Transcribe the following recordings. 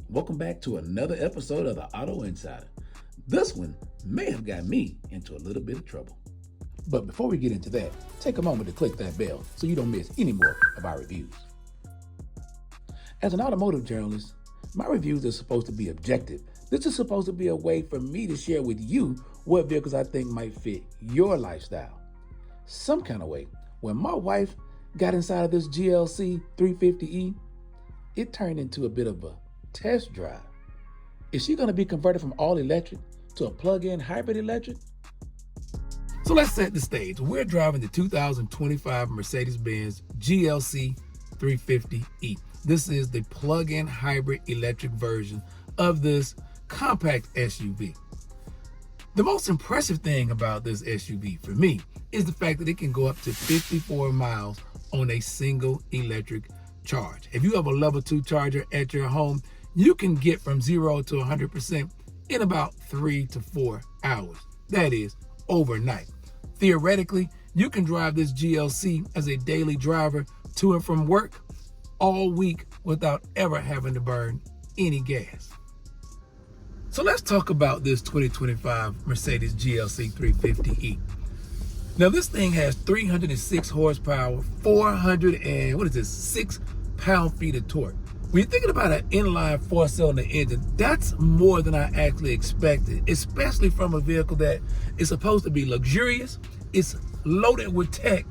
Welcome back to another episode of the Auto Insider. This one may have got me into a little bit of trouble. But before we get into that, take a moment to click that bell so you don't miss any more of our reviews. As an automotive journalist, my reviews are supposed to be objective. This is supposed to be a way for me to share with you what vehicles I think might fit your lifestyle. Some kind of way. When my wife got inside of this GLC 350e, it turned into a bit of a test drive. Is she going to be converted from all electric to a plug-in hybrid electric? So let's set the stage. We're driving the 2025 Mercedes-Benz GLC 350e. This is the plug-in hybrid electric version of this compact SUV. The most impressive thing about this SUV for me is the fact that it can go up to 54 miles on a single electric charge. If you have a level 2 charger at your home, you can get from 0 to 100% in about 3 to 4 hours. That is overnight. Theoretically, you can drive this GLC as a daily driver to and from work all week without ever having to burn any gas. So let's talk about this 2025 Mercedes GLC 350e. Now this thing has 306 horsepower, 6 pound-feet of torque. When you're thinking about an inline 4-cylinder engine, that's more than I actually expected, especially from a vehicle that is supposed to be luxurious, it's loaded with tech,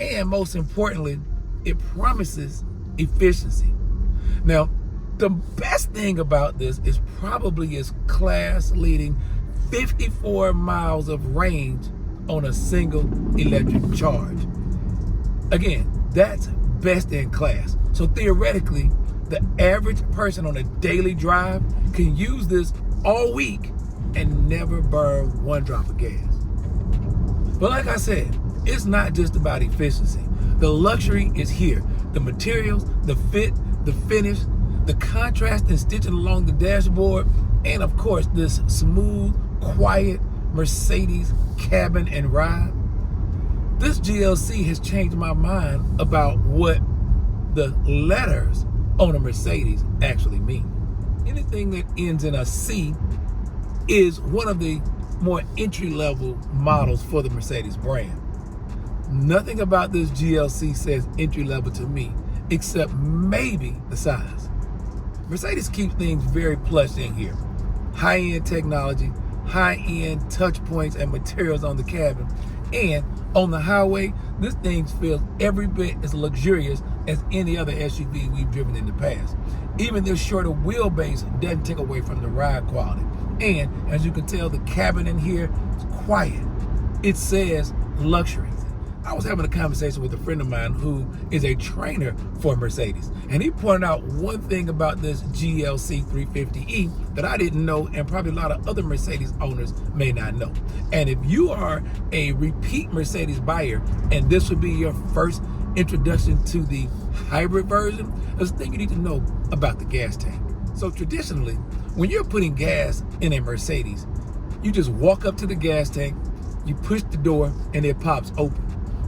and most importantly, it promises efficiency. Now, the best thing about this is probably its class-leading 54 miles of range on a single electric charge. Again, that's best in class. So theoretically, the average person on a daily drive can use this all week and never burn one drop of gas. But like I said, it's not just about efficiency. The luxury is here. The materials, the fit, the finish, the contrast and stitching along the dashboard, and of course, this smooth, quiet Mercedes cabin and ride. This GLC has changed my mind about what the letters on a Mercedes actually mean. Anything that ends in a C is one of the more entry-level models for the Mercedes brand. Nothing about this GLC says entry-level to me, except maybe the size. Mercedes keeps things very plush in here. High-end technology, high-end touch points and materials on the cabin, and on the highway, this thing feels every bit as luxurious as any other SUV we've driven in the past. Even this shorter wheelbase doesn't take away from the ride quality. And as you can tell, the cabin in here is quiet. It says luxury. I was having a conversation with a friend of mine who is a trainer for Mercedes, and he pointed out one thing about this GLC 350e that I didn't know, and probably a lot of other Mercedes owners may not know. And if you are a repeat Mercedes buyer and this would be your first introduction to the hybrid version, there's a thing you need to know about the gas tank. So traditionally, when you're putting gas in a Mercedes, you just walk up to the gas tank, you push the door, and it pops open.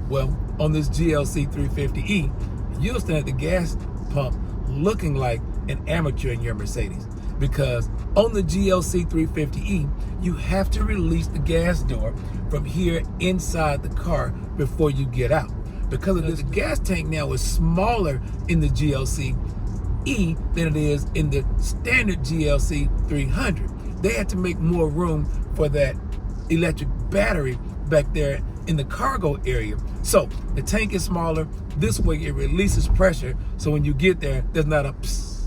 Well, on this GLC 350e, you'll stand at the gas pump looking like an amateur in your Mercedes, because on the GLC 350e, you have to release the gas door from here inside the car before you get out. Because of this, the gas tank now is smaller in the GLC E than it is in the standard GLC 300. They had to make more room for that electric battery back there in the cargo area. So the tank is smaller. This way it releases pressure, so when you get there, there's not a psst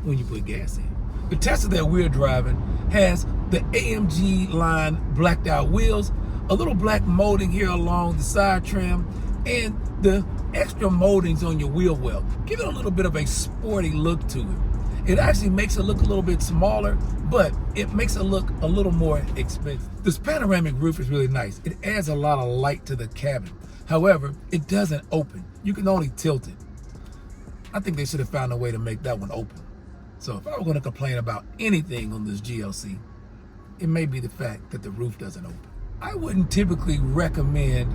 when you put gas in. The Tesla that we're driving has the AMG line blacked out wheels, a little black molding here along the side trim, and the extra moldings on your wheel well give it a little bit of a sporty look to it. It actually makes it look a little bit smaller, but it makes it look a little more expensive. This panoramic roof is really nice. It adds a lot of light to the cabin. However, it doesn't open. You can only tilt it. I think they should have found a way to make that one open. So if I were going to complain about anything on this GLC, it may be the fact that the roof doesn't open. I wouldn't typically recommend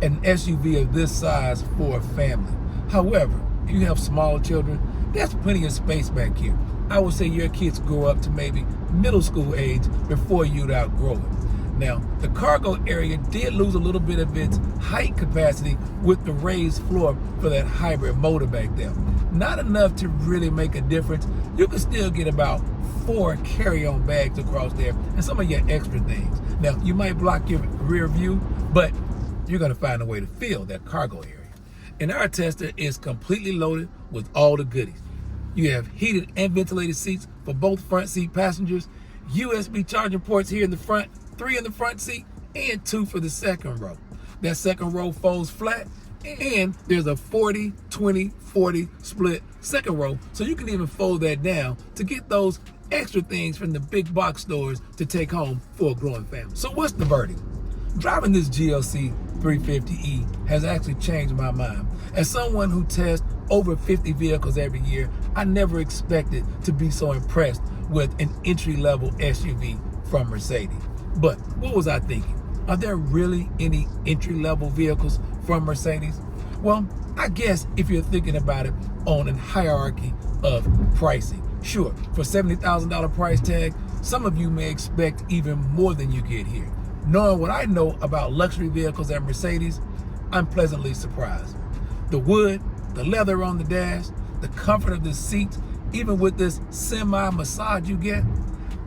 an SUV of this size for a family. However, you have small children, there's plenty of space back here. I would say your kids grow up to maybe middle school age before you'd outgrow it. Now, the cargo area did lose a little bit of its height capacity with the raised floor for that hybrid motor back there. Not enough to really make a difference. You can still get about 4 carry-on bags across there and some of your extra things. Now, you might block your rear view, but you're gonna find a way to fill that cargo area. And our Tester is completely loaded with all the goodies. You have heated and ventilated seats for both front seat passengers, USB charging ports here in the front, 3 in the front seat, and 2 for the second row. That second row folds flat, and there's a 40-20-40 split second row, so you can even fold that down to get those extra things from the big box stores to take home for a growing family. So what's the verdict? Driving this GLC 350e has actually changed my mind. As someone who tests over 50 vehicles every year, I never expected to be so impressed with an entry-level SUV from Mercedes. But what was I thinking? Are there really any entry-level vehicles from Mercedes? Well, I guess if you're thinking about it on a hierarchy of pricing. Sure, for $70,000 price tag, some of you may expect even more than you get here. Knowing what I know about luxury vehicles at Mercedes, I'm pleasantly surprised. The wood, the leather on the dash, the comfort of the seats, even with this semi-massage you get,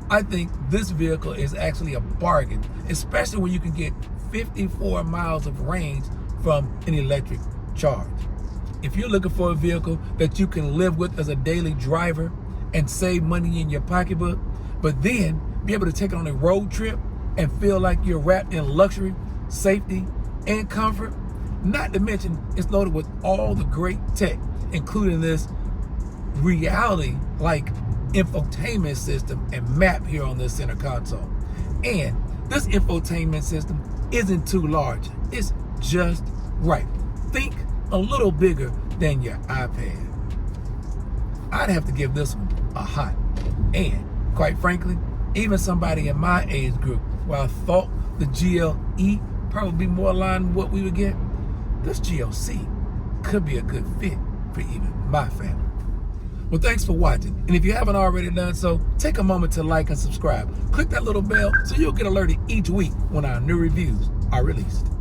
I think this vehicle is actually a bargain, especially when you can get 54 miles of range from an electric charge. If you're looking for a vehicle that you can live with as a daily driver and save money in your pocketbook, but then be able to take it on a road trip and feel like you're wrapped in luxury, safety, and comfort, not to mention it's loaded with all the great tech, including this reality-like infotainment system and map here on the center console. And this infotainment system isn't too large. It's just right. Think a little bigger than your iPad. I'd have to give this one a hot. And quite frankly, even somebody in my age group, while I thought the GLE probably be more aligned with what we would get, this GLC could be a good fit for even my family. Well, thanks for watching. And if you haven't already done so, take a moment to like and subscribe. Click that little bell so you'll get alerted each week when our new reviews are released.